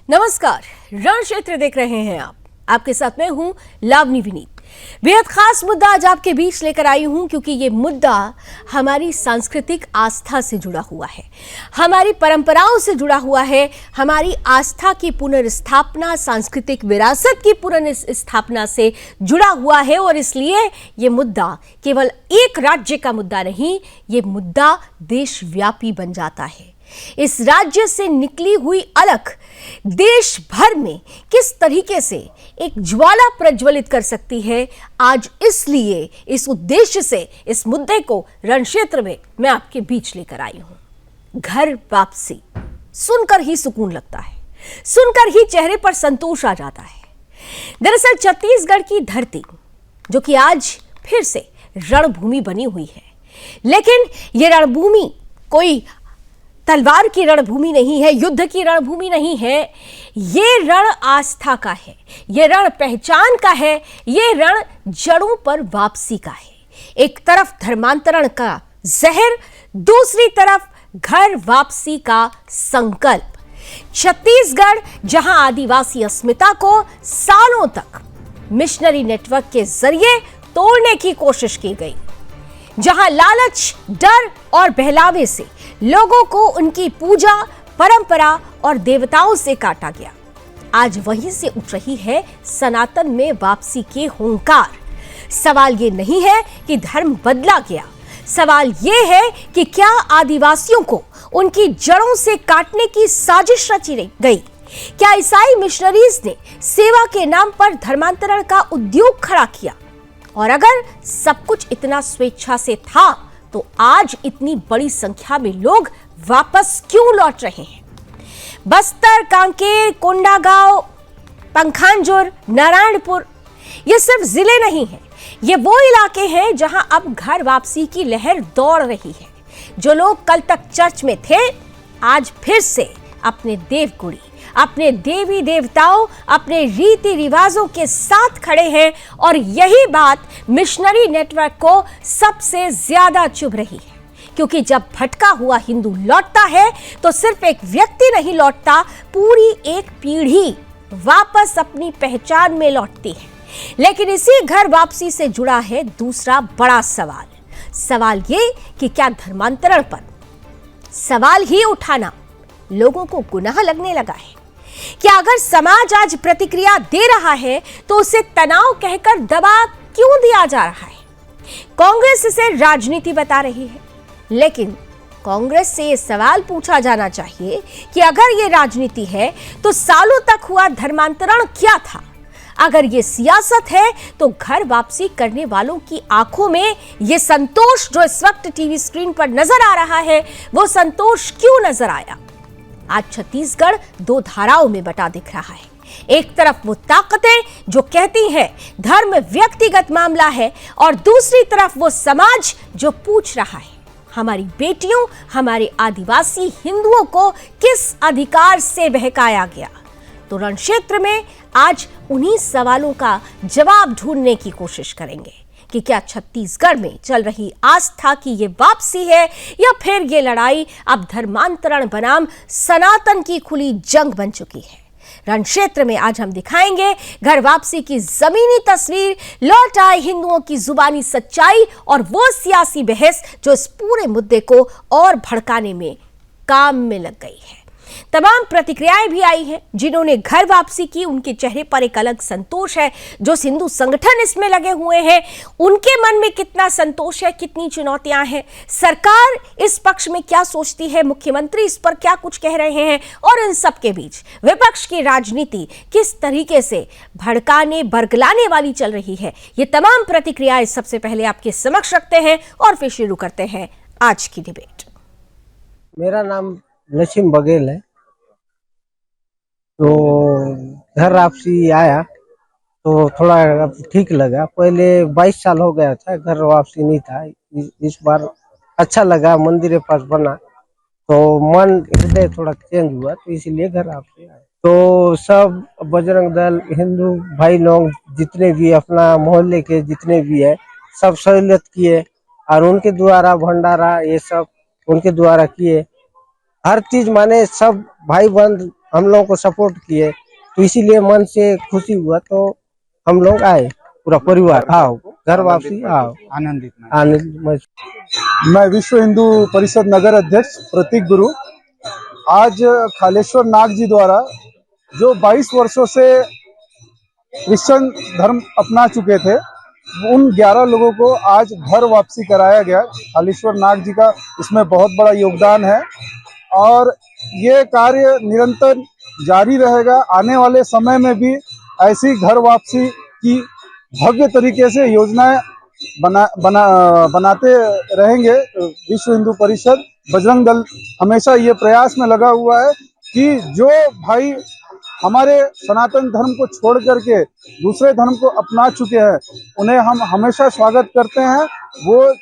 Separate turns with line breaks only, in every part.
नमस्कार, रण क्षेत्र देख रहे हैं आप। आपके साथ मैं हूं लावनी विनीत। बेहद खास मुद्दा आज आपके बीच लेकर आई हूं क्योंकि ये मुद्दा हमारी सांस्कृतिक आस्था से जुड़ा हुआ है, हमारी परंपराओं से जुड़ा हुआ है, हमारी आस्था की पुनर्स्थापना, सांस्कृतिक विरासत की पुनर्स्थापना से जुड़ा हुआ है। और इसलिए ये मुद्दा केवल एक राज्य का मुद्दा नहीं, ये मुद्दा देशव्यापी बन जाता है। इस राज्य से निकली हुई अलख देश भर में किस तरीके से एक ज्वाला प्रज्वलित कर सकती है, आज इसलिए इस उद्देश्य से इस मुद्दे को रण क्षेत्र में मैं आपके बीच लेकर आई हूं। घर वापसी सुनकर ही सुकून लगता है, सुनकर ही चेहरे पर संतोष आ जाता है। दरअसल छत्तीसगढ़ की धरती जो कि आज फिर से रणभूमि बनी हुई है, लेकिन यह रणभूमि कोई तलवार की रणभूमि नहीं है, युद्ध की रणभूमि नहीं है, ये रण आस्था का है, ये रण पहचान का है, ये रण जड़ों पर वापसी का है। एक तरफ धर्मांतरण का जहर, दूसरी तरफ घर वापसी का संकल्प। छत्तीसगढ़ जहां आदिवासी अस्मिता को सालों तक मिशनरी नेटवर्क के जरिए तोड़ने की कोशिश की गई, जहां लालच, डर और बहलावे से लोगों को उनकी पूजा, परंपरा और देवताओं से काटा गया, आज वहीं से उठ रही है सनातन में वापसी के हुंकार। सवाल ये नहीं है कि धर्म बदला गया, सवाल ये है कि क्या आदिवासियों को उनकी जड़ों से काटने की साजिश रची गई? क्या ईसाई मिशनरीज ने सेवा के नाम पर धर्मांतरण का उद्योग खड़ा किया? और अगर सब कुछ इतना स्वेच्छा से था तो आज इतनी बड़ी संख्या में लोग वापस क्यों लौट रहे हैं? बस्तर, कांकेर, कोंडागांव, पंखानजुर, नारायणपुर ये सिर्फ जिले नहीं हैं, ये वो इलाके हैं जहां अब घर वापसी की लहर दौड़ रही है। जो लोग कल तक चर्च में थे, आज फिर से अपने देवगुड़ी, अपने देवी देवताओं, अपने रीति रिवाजों के साथ खड़े हैं। और यही बात मिशनरी नेटवर्क को सबसे ज्यादा चुभ रही है, क्योंकि जब भटका हुआ हिंदू लौटता है तो सिर्फ एक व्यक्ति नहीं लौटता, पूरी एक पीढ़ी वापस अपनी पहचान में लौटती है। लेकिन इसी घर वापसी से जुड़ा है दूसरा बड़ा सवाल। सवाल ये कि क्या धर्मांतरण पर सवाल ही उठाना लोगों को गुनाह लगने लगा है? क्या अगर समाज आज प्रतिक्रिया दे रहा है तो उसे तनाव कहकर दबा क्यों दिया जा रहा है? कांग्रेस इसे राजनीति बता रही है, लेकिन कांग्रेस से यह सवाल पूछा जाना चाहिए कि अगर ये राजनीति है तो सालों तक हुआ धर्मांतरण क्या था? अगर ये सियासत है तो घर वापसी करने वालों की आंखों में ये संतोष जो इस वक्त टीवी स्क्रीन पर नजर आ रहा है, वो संतोष क्यों नजर आया? आज छत्तीसगढ़ दो धाराओं में बटा दिख रहा है। एक तरफ वो ताकतें जो कहती हैं धर्म व्यक्तिगत मामला है, और दूसरी तरफ वो समाज जो पूछ रहा है हमारी बेटियों, हमारे आदिवासी हिंदुओं को किस अधिकार से बहकाया गया? तो रण क्षेत्र में आज उन्हीं सवालों का जवाब ढूंढने की कोशिश करेंगे कि क्या छत्तीसगढ़ में चल रही आस्था की ये वापसी है, या फिर ये लड़ाई अब धर्मांतरण बनाम सनातन की खुली जंग बन चुकी है। रण क्षेत्र में आज हम दिखाएंगे घर वापसी की जमीनी तस्वीर, लौट आए हिंदुओं की जुबानी सच्चाई और वो सियासी बहस जो इस पूरे मुद्दे को और भड़काने में काम में लग गई है। तमाम प्रतिक्रियाएं भी आई हैं। जिन्होंने घर वापसी की उनके चेहरे पर एक अलग संतोष है, जो हिंदू संगठन इसमें लगे हुए हैं उनके मन में कितना संतोष है, कितनी चुनौतियां हैं, सरकार इस पक्ष में क्या सोचती है, मुख्यमंत्री इस पर क्या कुछ कह रहे हैं, और इन सब के बीच विपक्ष की राजनीति किस तरीके से भड़काने बरगलाने वाली चल रही है, ये तमाम प्रतिक्रियाएं सबसे पहले आपके समक्ष रखते हैं और फिर शुरू करते हैं आज की डिबेट।
मेरा नाम लक्ष्मी बघेल है। तो घर वापसी आया तो थोड़ा ठीक लगा। पहले 22 साल हो गया था, घर वापसी नहीं था। इस बार अच्छा लगा, मंदिर के पास बना तो मन हृदय थोड़ा चेंज हुआ, तो इसीलिए घर वापसी आया। तो सब बजरंग दल, हिंदू भाई लोग जितने भी अपना मोहल्ले के जितने भी है सब सहूलियत किए, और उनके द्वारा भंडारा ये सब उनके द्वारा किए। हर चीज माने सब भाई बंद हम लोगों को सपोर्ट किए, तो इसीलिए मन से खुशी हुआ, तो हम लोग आए पूरा परिवार। आओ घर वापसी, आओ
आनंदित
आनंद।
मैं विश्व हिंदू परिषद नगर अध्यक्ष प्रतीक गुरु। आज खालेश्वर नाग जी द्वारा जो 22 वर्षों से क्रिश्चियन धर्म अपना चुके थे, उन 11 लोगों को आज घर वापसी कराया गया। खालेश्वर नाग जी का इसमें बहुत बड़ा योगदान है और ये कार्य निरंतर जारी रहेगा। आने वाले समय में भी ऐसी घर वापसी की भव्य तरीके से योजनाएं बनाते रहेंगे। विश्व हिंदू परिषद बजरंग दल हमेशा ये प्रयास में लगा हुआ है कि जो भाई हमारे सनातन धर्म को छोड़ करके दूसरे धर्म को अपना चुके हैं, उन्हें हम हमेशा स्वागत करते हैं। वो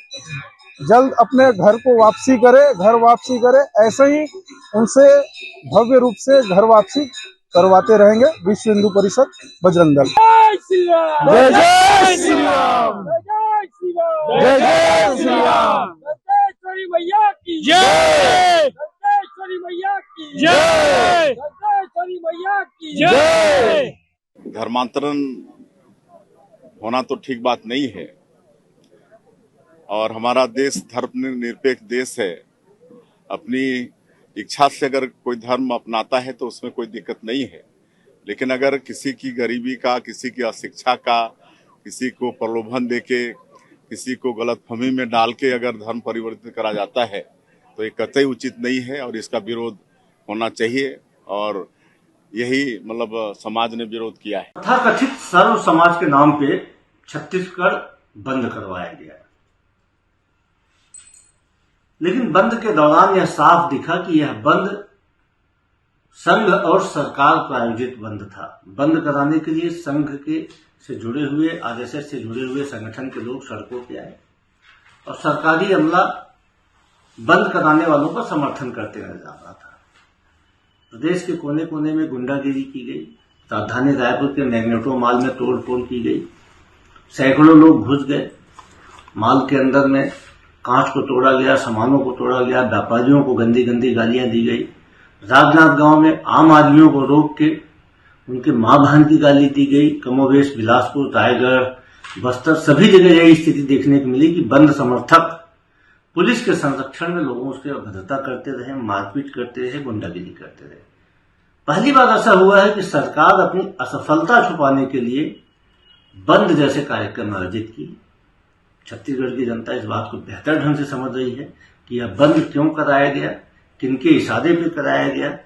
जल्द अपने घर वापसी करे। ऐसे ही उनसे भव्य रूप से घर वापसी करवाते रहेंगे विश्व हिंदू परिषद बजरंग दल।
जय श्री राम,
जय जय श्री राम,
जय श्री राम,
जय जय श्री राम,
दत्तेश्वरी मैया की
जय,
दत्तेश्वरी मैया की
जय,
दत्तेश्वरी मैया की
जय।
धर्मांतरण होना तो ठीक बात नहीं है और हमारा देश धर्मनिरपेक्ष देश है। अपनी इच्छा से अगर कोई धर्म अपनाता है तो उसमें कोई दिक्कत नहीं है, लेकिन अगर किसी की गरीबी का, किसी की अशिक्षा का, किसी को प्रलोभन देके, किसी को गलतफहमी में डाल के अगर धर्म परिवर्तित करा जाता है तो ये कतई उचित नहीं है और इसका विरोध होना चाहिए और यही समाज ने विरोध किया है।
तथाकथित सर्व समाज के नाम पे छत्तीसगढ़ बंद करवाया गया, लेकिन बंद के दौरान यह साफ दिखा कि यह बंद संघ और सरकार प्रायोजित बंद था। बंद कराने के लिए संघ के से जुड़े हुए, आरएसएस से जुड़े हुए संगठन के लोग सड़कों पे आए और सरकारी अमला बंद कराने वालों का समर्थन करते नजर आ रहा था। प्रदेश के कोने कोने में गुंडागिरी की गई। राजधानी रायपुर के मैग्नेटो माल में तोड़फोड़ की गई। सैकड़ों लोग घुस गए। माल के अंदर में कांच को तोड़ा गया, सामानों को तोड़ा गया, व्यापारियों को गंदी गंदी गालियां दी गई। राजनाथ गांव में आम आदमियों को रोक के उनके मां बहन की गाली दी गई। कमोवेश बिलासपुर, रायगढ़, बस्तर सभी जगह यही स्थिति देखने को मिली कि बंद समर्थक पुलिस के संरक्षण में लोगों से अभद्रता करते रहे, मारपीट करते रहे, गुंडागिरी करते रहे। पहली बार ऐसा हुआ है कि सरकार अपनी असफलता छुपाने के लिए बंद जैसे कार्यक्रम आयोजित की। छत्तीसगढ़ की जनता इस बात को बेहतर ढंग से समझ रही है कि यह बंद क्यों कराया गया, किनके इशारे पर कराया गया।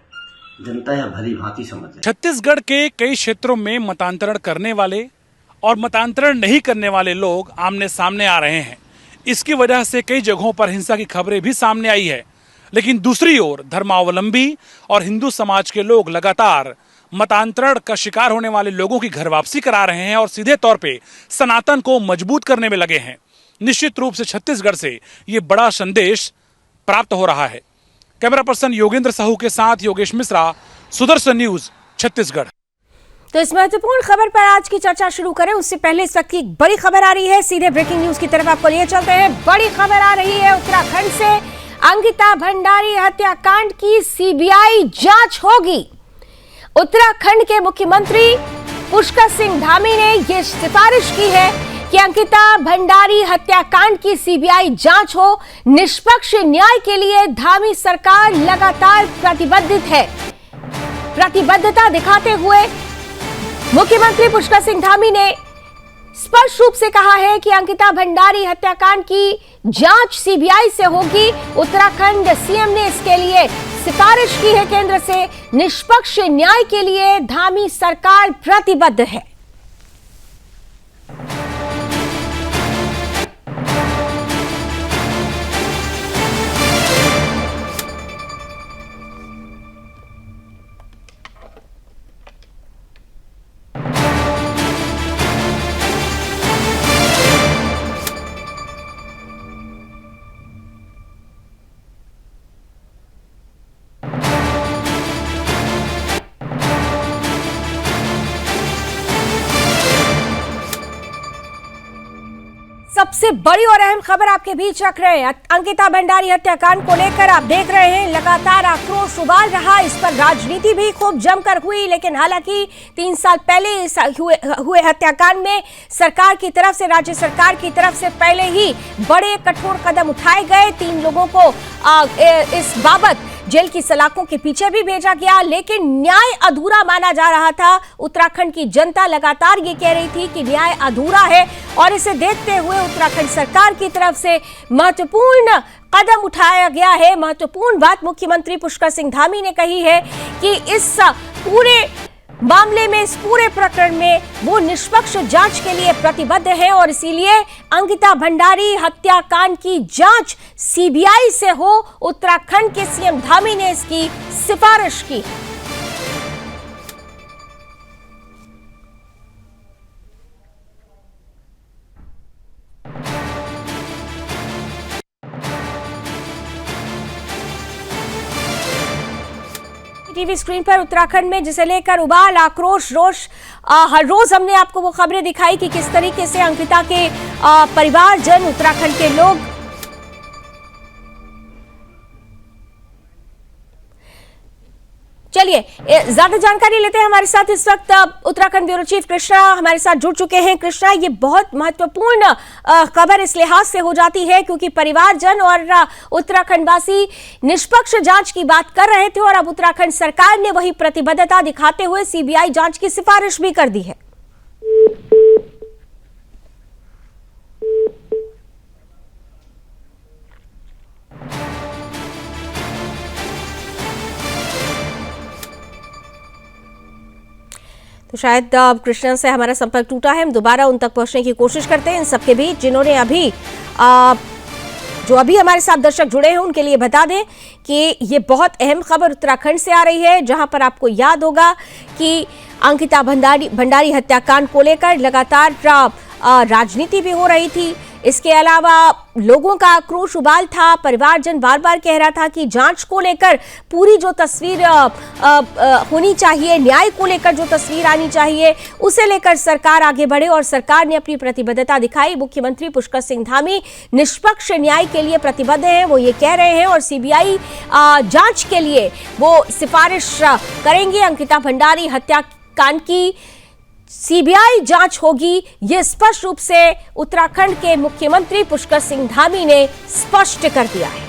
जनता यह भली भांति समझ रही है।
छत्तीसगढ़ के कई क्षेत्रों में मतांतरण करने वाले और मतांतरण नहीं करने वाले लोग आमने सामने आ रहे हैं। इसकी वजह से कई जगहों पर हिंसा की खबरें भी सामने आई है। लेकिन दूसरी ओर धर्मावलंबी और हिंदू समाज के लोग लगातार मतांतरण का शिकार होने वाले लोगों की घर वापसी करा रहे हैं और सीधे तौर पे सनातन को मजबूत करने में लगे हैं। निश्चित रूप से छत्तीसगढ़ से ये बड़ा संदेश प्राप्त हो रहा है। कैमरा पर्सन योगेंद्र साहू के साथ योगेश मिश्रा, सुदर्शन न्यूज, छत्तीसगढ़।
तो इस महत्वपूर्ण खबर पर आज की चर्चा शुरू करें उससे पहले इस वक्त की एक बड़ी खबर आ रही है। सीधे ब्रेकिंग न्यूज की तरफ आपको लिए चलते हैं। बड़ी खबर आ रही है उत्तराखंड से। अंकिता भंडारी हत्याकांड की सीबीआई जांच होगी। उत्तराखंड के मुख्यमंत्री पुष्कर सिंह धामी ने यह सिफारिश की है कि अंकिता भंडारी हत्याकांड की सीबीआई जांच हो। निष्पक्ष न्याय के लिए धामी सरकार लगातार प्रतिबद्धता दिखाते हुए मुख्यमंत्री पुष्कर सिंह धामी ने स्पष्ट रूप से कहा है कि अंकिता भंडारी हत्याकांड की जांच सीबीआई से होगी। उत्तराखंड सीएम ने इसके लिए सिफारिश की है केंद्र से। निष्पक्ष न्याय के लिए धामी सरकार प्रतिबद्ध है। सबसे बड़ी और अहम खबर आपके बीच रख रहे हैं। अंकिता भंडारी हत्याकांड को लेकर आप देख रहे हैं लगातार आक्रोश उबाल रहा, इस पर राजनीति भी खूब जमकर हुई। लेकिन हालांकि 3 साल पहले इस हुए हत्याकांड में सरकार की तरफ से, राज्य सरकार की तरफ से पहले ही बड़े कठोर कदम उठाए गए। 3 लोगों को इस बाबत जेल की सलाखों के पीछे भी भेजा गया, लेकिन न्याय अधूरा माना जा रहा था। उत्तराखंड की जनता लगातार ये कह रही थी कि न्याय अधूरा है और इसे देखते हुए उत्तराखंड सरकार की तरफ से महत्वपूर्ण कदम उठाया गया है। महत्वपूर्ण बात मुख्यमंत्री पुष्कर सिंह धामी ने कही है कि इस पूरे मामले में, इस पूरे प्रकरण में वो निष्पक्ष जांच के लिए प्रतिबद्ध है और इसीलिए अंकिता भंडारी हत्याकांड की जांच सीबीआई से हो, उत्तराखंड के सीएम धामी ने इसकी सिफारिश की। टीवी स्क्रीन पर उत्तराखंड में जिसे लेकर उबाल, आक्रोश, रोष, हर रोज हमने आपको वो खबरें दिखाई कि किस तरीके से अंकिता के परिवारजन, उत्तराखंड के लोग चलिए ज्यादा जानकारी लेते हैं। हमारे साथ इस वक्त उत्तराखंड ब्यूरो चीफ कृष्णा हमारे साथ जुड़ चुके हैं। कृष्णा, ये बहुत महत्वपूर्ण खबर इस लिहाज से हो जाती है क्योंकि परिवारजन और उत्तराखंड वासी निष्पक्ष जांच की बात कर रहे थे और अब उत्तराखंड सरकार ने वही प्रतिबद्धता दिखाते हुए सीबीआई जांच की सिफारिश भी कर दी है। तो शायद कृष्णा से हमारा संपर्क टूटा है, हम दोबारा उन तक पहुंचने की कोशिश करते हैं। इन सबके बीच जिन्होंने जो अभी हमारे साथ दर्शक जुड़े हैं उनके लिए बता दें कि ये बहुत अहम खबर उत्तराखंड से आ रही है, जहां पर आपको याद होगा कि अंकिता भंडारी हत्याकांड को लेकर लगातार राजनीति भी हो रही थी। इसके अलावा लोगों का आक्रोश उबाल था, परिवारजन बार बार कह रहा था कि जांच को लेकर पूरी जो तस्वीर होनी चाहिए, न्याय को लेकर जो तस्वीर आनी चाहिए, उसे लेकर सरकार आगे बढ़े और सरकार ने अपनी प्रतिबद्धता दिखाई। मुख्यमंत्री पुष्कर सिंह धामी निष्पक्ष न्याय के लिए प्रतिबद्ध हैं, वो ये कह रहे हैं और सीबीआई जांच के लिए वो सिफारिश करेंगे। अंकिता भंडारी हत्याकांड की सीबीआई जांच होगी, ये स्पष्ट रूप से उत्तराखंड के मुख्यमंत्री पुष्कर सिंह धामी ने स्पष्ट कर दिया है।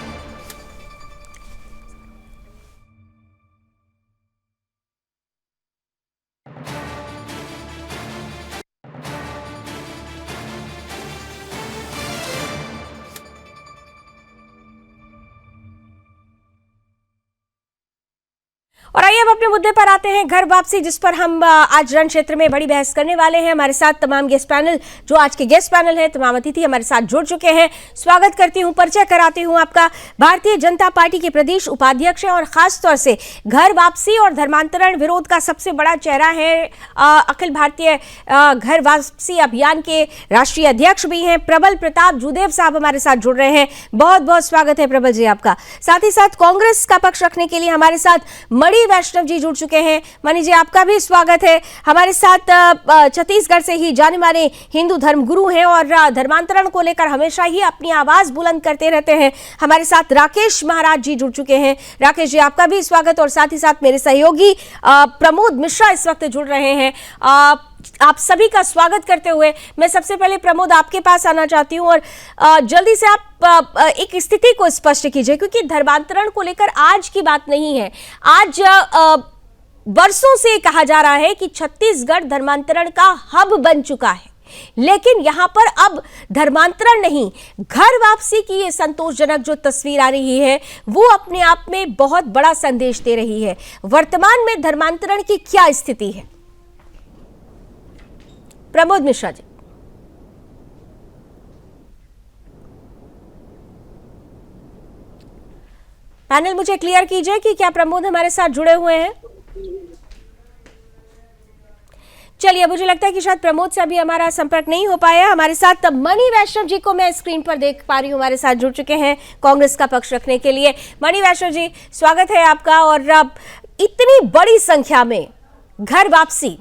और आइए अब अपने मुद्दे पर आते हैं, घर वापसी, जिस पर हम आज रण क्षेत्र में बड़ी बहस करने वाले हैं। हमारे साथ तमाम गेस्ट पैनल, जो आज के गेस्ट पैनल हैं, तमाम अतिथि हमारे साथ जुड़ चुके हैं। स्वागत करती हूं, परिचय कराती हूं आपका। भारतीय जनता पार्टी के प्रदेश उपाध्यक्ष हैं और खास तौर से घर वापसी और धर्मांतरण विरोध का सबसे बड़ा चेहरा है, अखिल भारतीय घर वापसी अभियान के राष्ट्रीय अध्यक्ष भी हैं, प्रबल प्रताप जूदेव साहब हमारे साथ जुड़ रहे हैं। बहुत बहुत स्वागत है प्रबल जी आपका। साथ ही साथ कांग्रेस का पक्ष रखने के लिए हमारे साथ मणि वैष्णव जी जुड़ चुके हैं। मणि जी, आपका भी स्वागत है। हमारे साथ छत्तीसगढ़ से ही जाने माने हिंदू धर्मगुरु हैं और धर्मांतरण को लेकर हमेशा ही अपनी आवाज बुलंद करते रहते हैं। हमारे साथ राकेश महाराज जी जुड़ चुके हैं। राकेश जी, आपका भी स्वागत। और साथ ही साथ मेरे सहयोगी प्रमोद मिश्रा इस वक्त जुड़ रहे हैं। आप सभी का स्वागत करते हुए मैं सबसे पहले प्रमोद आपके पास आना चाहती हूं और जल्दी से आप एक स्थिति को स्पष्ट कीजिए, क्योंकि धर्मांतरण को लेकर आज की बात नहीं है। आज वर्षों से कहा जा रहा है कि छत्तीसगढ़ धर्मांतरण का हब बन चुका है, लेकिन यहां पर अब धर्मांतरण नहीं, घर वापसी की ये संतोषजनक जो तस्वीर आ रही है वो अपने आप में बहुत बड़ा संदेश दे रही है। वर्तमान में धर्मांतरण की क्या स्थिति है? प्रमोद मिश्रा जी। पैनल मुझे क्लियर कीजिए कि क्या प्रमोद हमारे साथ जुड़े हुए हैं। चलिए, मुझे लगता है कि शायद प्रमोद से अभी हमारा संपर्क नहीं हो पाया। हमारे साथ मणि वैष्णव जी को मैं स्क्रीन पर देख पा रही हूँ, हमारे साथ जुड़ चुके हैं कांग्रेस का पक्ष रखने के लिए। मणि वैष्णव जी, स्वागत है आपका। और अब इतनी बड़ी संख्या में घर वापसी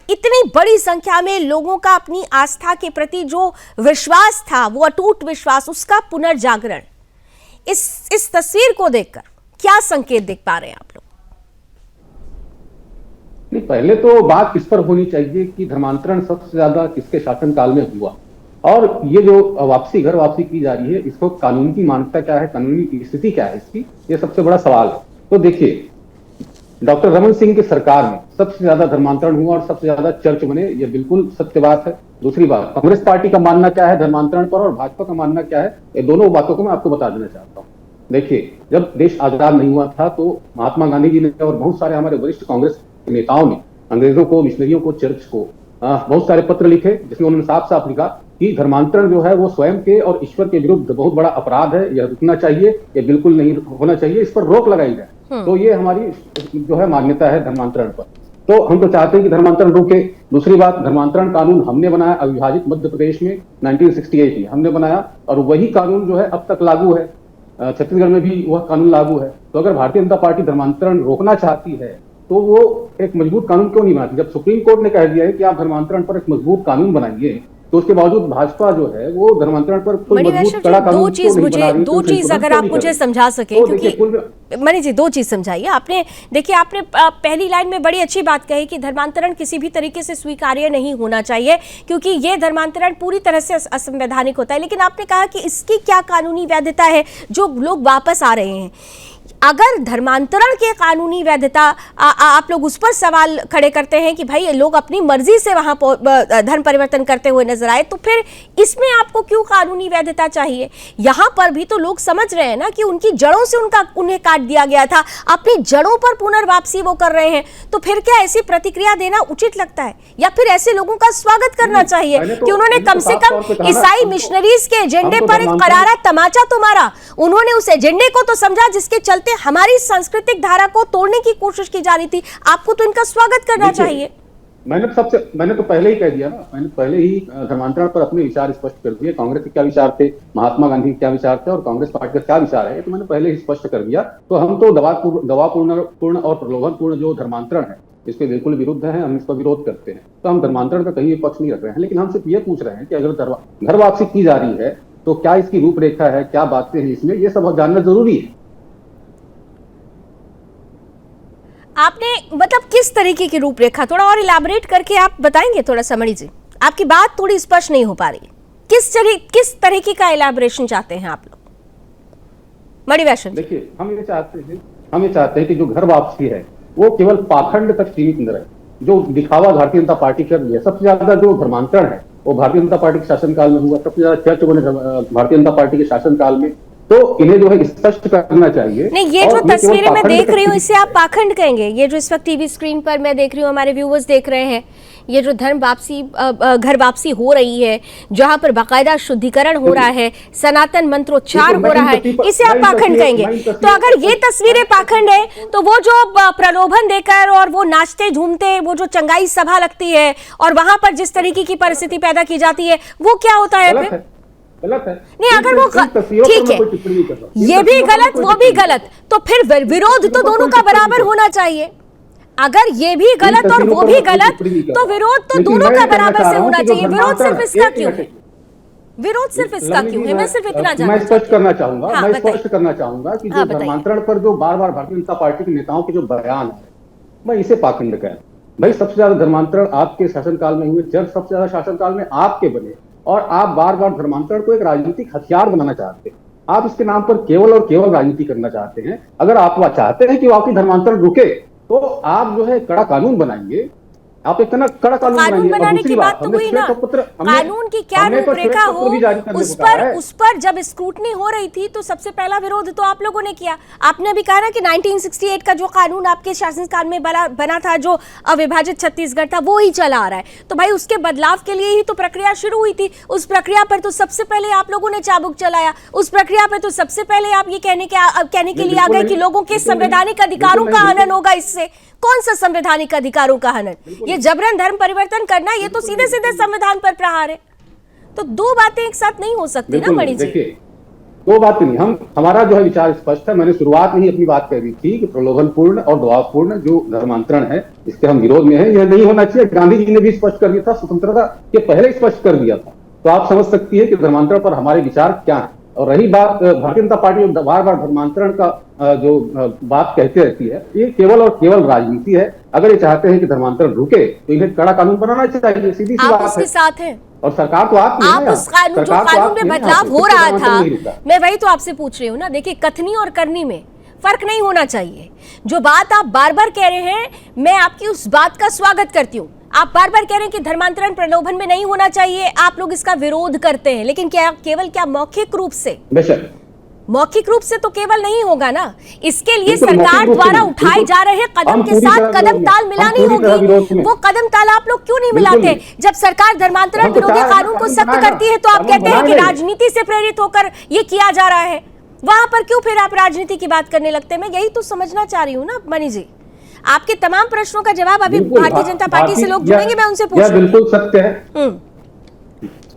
इतनी बड़ी संख्या में लोगों का अपनी आस्था के प्रति जो विश्वास था, वो अटूट विश्वास, उसका पुनर्जागरण, इस तस्वीर को देखकर क्या संकेत देख पा रहे हैं आप लोग?
नहीं, पहले तो बात इस पर होनी चाहिए कि धर्मांतरण सबसे ज्यादा किसके शासनकाल में हुआ, और ये जो वापसी, घर वापसी की जा रही है, इसको कानून की मान्यता क्या है, कानूनी स्थिति क्या है इसकी, ये सबसे बड़ा सवाल है। तो देखिए, डॉक्टर रमन सिंह की सरकार में सबसे ज्यादा धर्मांतरण हुआ और सबसे ज्यादा चर्च बने, ये बिल्कुल सत्य बात है। दूसरी बात, कांग्रेस पार्टी का मानना क्या है धर्मांतरण पर और भाजपा का मानना क्या है, ये दोनों बातों को मैं आपको बता देना चाहता हूँ। देखिए, जब देश आजाद नहीं हुआ था तो महात्मा गांधी जी ने और बहुत सारे हमारे वरिष्ठ कांग्रेस नेताओं ने अंग्रेजों को, मिशनरियों को, चर्च को बहुत सारे पत्र लिखे, जिसमें उन्होंने साफ साफ लिखा कि धर्मांतरण जो है वो स्वयं के और ईश्वर के विरुद्ध बहुत बड़ा अपराध है, यह रुकना चाहिए, यह बिल्कुल नहीं होना चाहिए, इस पर रोक लगाई जाए। तो ये हमारी जो है मान्यता है धर्मांतरण पर। तो हम तो चाहते हैं कि धर्मांतरण रुके। दूसरी बात, धर्मांतरण कानून हमने बनाया अविभाजित मध्य प्रदेश में 1968 में हमने बनाया, और वही कानून जो है अब तक लागू है। छत्तीसगढ़ में भी वह कानून लागू है। तो अगर भारतीय जनता पार्टी धर्मांतरण रोकना चाहती है तो वो एक मजबूत कानून क्यों नहीं बनाती? जब सुप्रीम कोर्ट ने कह दिया है कि आप धर्मांतरण पर एक मजबूत कानून बनाइए, तो उसके बावजूद भाजपा जो है वो धर्मांतरण पर कोई मजबूत कड़ा कानून
दो चीज अगर आप मुझे समझा सके, क्योंकि मणि जी 2 चीज समझाइए। आपने देखिए, आपने पहली लाइन में बड़ी अच्छी बात कही कि धर्मांतरण किसी भी तरीके से स्वीकार्य नहीं होना चाहिए, क्योंकि ये धर्मांतरण पूरी तरह से असंवैधानिक होता है। लेकिन आपने कहा कि इसकी क्या कानूनी वैधता है जो लोग वापस आ रहे हैं? अगर धर्मांतरण के कानूनी वैधता आप लोग उस पर सवाल खड़े करते हैं कि भाई लोग अपनी मर्जी से वहां धर्म परिवर्तन करते हुए नजर आए, तो फिर इसमें आपको क्यों कानूनी वैधता चाहिए? यहां पर भी तो लोग समझ रहे हैं ना कि उनकी जड़ों से उन्हें काट दिया गया था, अपनी जड़ों पर पुनर्वापसी वो कर रहे हैं। तो फिर क्या ऐसी प्रतिक्रिया देना उचित लगता है, या फिर ऐसे लोगों का स्वागत करना चाहिए कि उन्होंने कम से कम ईसाई मिशनरीज के एजेंडे पर एक करारा तमाचा तो मारा, उन्होंने उस एजेंडे को तो समझा जिसके चलते हमारी सांस्कृतिक धारा को तोड़ने की कोशिश की जा रही थी। आपको तो इनका स्वागत करना चाहिए।
मैंने तो पहले ही कह दिया ना, मैंने पहले ही धर्मांतरण पर अपने विचार स्पष्ट कर दिए। कांग्रेस के क्या विचार थे, महात्मा गांधी के क्या विचार थे और कांग्रेस पार्टी का क्या विचार है, तो मैंने पहले ही स्पष्ट कर दिया। तो हम तो दबावपूर्ण और प्रलोभनपूर्ण जो धर्मांतरण है इसके बिल्कुल विरुद्ध है, हम इसका विरोध करते हैं। तो हम धर्मांतरण का कहीं पक्ष नहीं रख रहे हैं, लेकिन हम सिर्फ ये पूछ रहे हैं कि अगर घर वापसी की जा रही है तो क्या इसकी रूपरेखा है, क्या बातें हैं इसमें, ये सब जानना जरूरी है।
आपने मतलब किस तरीके की रूपरेखा, थोड़ा और इलाबोरेट करके आप बताएंगे थोड़ा सा मणि जी? आपकी बात थोड़ी स्पष्ट नहीं हो पा रही। किस तरीके का इलाबोरेशन चाहते हैं आप लोग? मणि वैष्णव
देखिए, हम ये चाहते हैं कि जो घर वापसी है वो केवल पाखंड तक सीमित न रहे, जो दिखावा भारतीय जनता पार्टी कर रही है। सबसे ज्यादा जो धर्मांतरण है वो भारतीय जनता पार्टी के शासनकाल में हुआ, सबसे ज्यादा चर्च बने भारतीय जनता पार्टी के शासनकाल में। तो इन्हें जो है स्पष्ट करना चाहिए।
नहीं, ये जो तस्वीरें मैं देख रही हूँ इसे आप पाखंड कहेंगे? ये जो इस वक्त टीवी स्क्रीन पर मैं देख रही हूँ, हमारे व्यूअर्स देख रहे हैं, ये जो घर वापसी हो रही है, जहां पर बाकायदा शुद्धिकरण हो रहा है, सनातन मंत्रोच्चार हो रहा है, इसे आप पाखंड कहेंगे? तो अगर ये तस्वीरें पाखंड है, तो वो जो प्रलोभन देकर और वो नाचते झूमते वो जो चंगाई सभा लगती है और वहां पर जिस तरीके की परिस्थिति पैदा की जाती है, वो क्या होता है फिर?
गलत है।
नहीं, अगर वो ठीक है, ये भी गलत वो भी गलत, तो फिर विरोध तो दोनों का बराबर होना चाहिए। अगर ये भी गलत और वो भी गलत, तो विरोध तो दोनों का बराबर से होना चाहिए। विरोध सिर्फ इसका क्यों है? विरोध सिर्फ इसका क्यों है? मैं सिर्फ इतना जानना
स्पष्ट करना चाहूंगा कि जो धर्मांतरण पर जो बार बार भारतीय जनता पार्टी के नेताओं के जो बयान है, मैं इसे पाखंड कहूं। भाई, सबसे ज्यादा धर्मांतरण आपके शासनकाल में हुए, चर्च सबसे ज्यादा शासनकाल में आपके बने, और आप बार बार धर्मांतरण को एक राजनीतिक हथियार बनाना चाहते हैं। आप इसके नाम पर केवल और केवल राजनीति करना चाहते हैं। अगर आप चाहते हैं कि वाकई धर्मांतरण रुके, तो आप जो है कड़ा कानून बनाएंगे, आप इतना कड़ा कानून
बनाने की बात तो हुई ना। कानून की क्या रूपरेखा हो, उस पर जब स्क्रूटनी हो रही थी तो सबसे पहला विरोध तो आप लोगों ने किया। आपने अभी कहा ना कि 1968 का जो कानून आपके शासनकाल में बना था, जो अविभाजित छत्तीसगढ़ था, वो ही चला आ रहा है। तो भाई उसके बदलाव के लिए ही तो प्रक्रिया शुरू हुई थी। उस प्रक्रिया पर तो सबसे पहले आप लोगों ने चाबुक चलाया। उस प्रक्रिया पर तो सबसे पहले आप ये कहने के लिए आ गए कि लोगों के संवैधानिक अधिकारों का हनन होगा इससे। कौन सा संवैधानिक अधिकारों का हनन? ये जबरन धर्म परिवर्तन करना, ये तो सीधे सीधे संविधान पर प्रहार है। तो दो बातें एक साथ नहीं हो सकती ना मणि जी।
दो बात नहीं, हमारा जो है विचार स्पष्ट है। मैंने शुरुआत में ही अपनी बात कह दी थी कि प्रलोभनपूर्ण और दबावपूर्ण जो धर्मांतरण है इसके हम विरोध में हैं, यह नहीं होना चाहिए। गांधी जी ने भी स्पष्ट कर दिया था, स्वतंत्रता के पहले स्पष्ट कर दिया था। तो आप समझ सकती है कि धर्मांतरण पर हमारे विचार क्या है। और रही बात भारतीय जनता पार्टी बार बार धर्मांतरण का जो बात कहते रहती है, ये केवल और केवल राजनीति है। अगर ये चाहते हैं कि धर्मांतरण रुके तो इन्हें कड़ा कानून बनाना चाहिए, सीधी सी
आप
बात
उसके
है।
साथ हैं,
और सरकार तो आपकी है
आप
ना,
उस कानून, जो
सरकार तो
कानून
आपकी
में
है ना,
बदलाव हो
इससे
रहा
धर्मांतरण
था,
नहीं रुका।
मैं वही तो आपसे पूछ रही हूँ ना। देखिए, कथनी और करनी में फर्क नहीं होना चाहिए। जो बात आप बार बार कह रहे हैं, मैं आपकी उस बात का स्वागत करती हूँ। आप बार बार कह रहे हैं कि धर्मांतरण प्रलोभन में नहीं होना चाहिए, आप लोग इसका विरोध करते हैं, लेकिन क्या केवल क्या मौखिक रूप से?
बेशक
मौखिक रूप से तो केवल नहीं होगा ना, इसके लिए
बिल्कुल,
सरकार
मौखिक रूप से
द्वारा
नहीं,
उठाए
बिल्कुल।
जा रहे कदम
हम
के
पूरी
साथ
तरह
कदम
विरोध में,
ताल
हम
मिलानी
पूरी तरह विरोध
होगी।
में।
वो कदम ताल आप लोग क्यों नहीं
बिल्कुल
मिलाते?
नहीं।
जब सरकार धर्मांतरण
हम तो
विरोधी
चाह रहे हैं
कानून को
कानून
सख्त
बनाएगा,
करती है तो आप
कानून
कहते हैं कि
बनाएंगे।
राजनीति से प्रेरित होकर ये किया जा रहा है। वहां पर क्यों फिर आप राजनीति की बात करने लगते हैं? मैं यही तो समझना चाह रही हूँ ना मणि जी। आपके तमाम प्रश्नों का जवाब अभी
बिल्कुल,
भारतीय जनता पार्टी से लोग जुड़ेंगे, मैं उनसे पूछ
यह
रही हूँ।
बिल्कुल सत्य है,